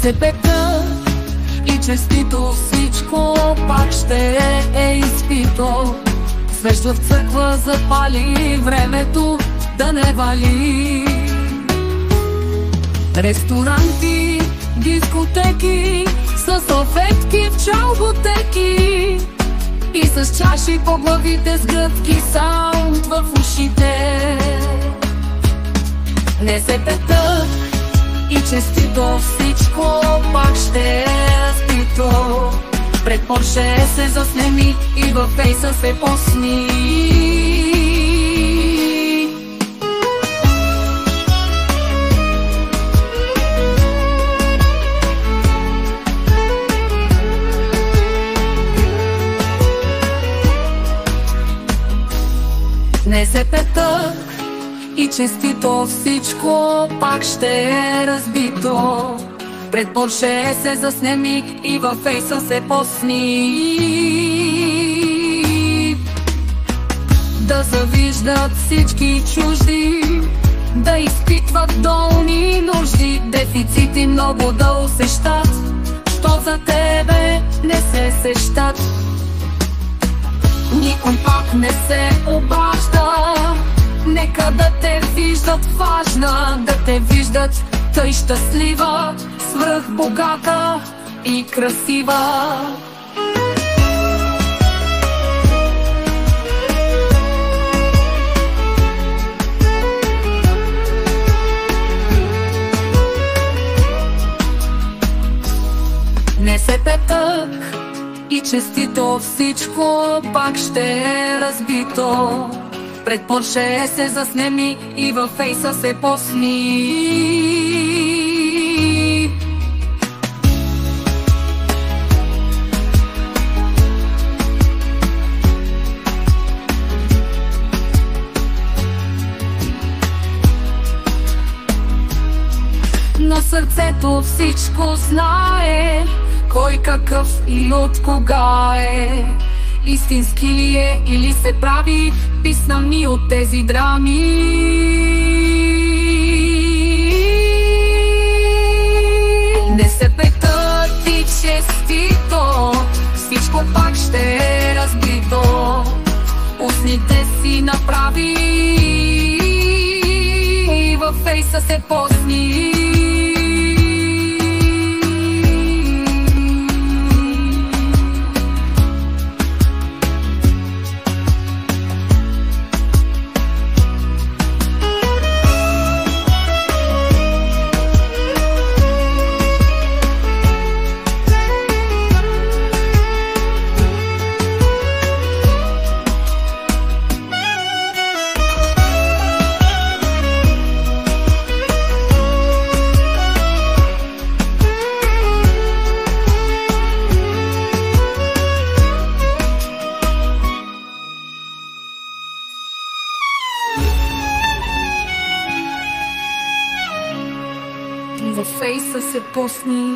НСП-та и честито всичко пак ще е изпито. Свещ в църква запали, времето да не вали. Ресторанти, дискотеки, с салфетки в чалботеки и с чаши по главите, с гръбки, саунд в ушите. НСП-та и честито всичко пак ще е разбито. Пред Порше се заснеми и във фейса се посни. НСП-та и честито всичко пак ще е разбито. Пред Порше се заснеми и във фейса се посни. Да завиждат всички чужди, да изпитват долни нужди, дефицити много да усещат, що за тебе не се сещат. Никой пак не се обажда, нека да те виждат важна, да те виждат тъй щастлива, свръх богата и красива. НСП-та и честито всичко пак ще е разбито. Пред Порше се заснеми и във фейса се посни. На сърцето всичко знае, кой какъв и от кога е. Истински ли е или се прави писнани от тези драми? НСП-та и честито всичко пак ще е разбито. Устните си направи и във фейса се посни. Във фейса се посни.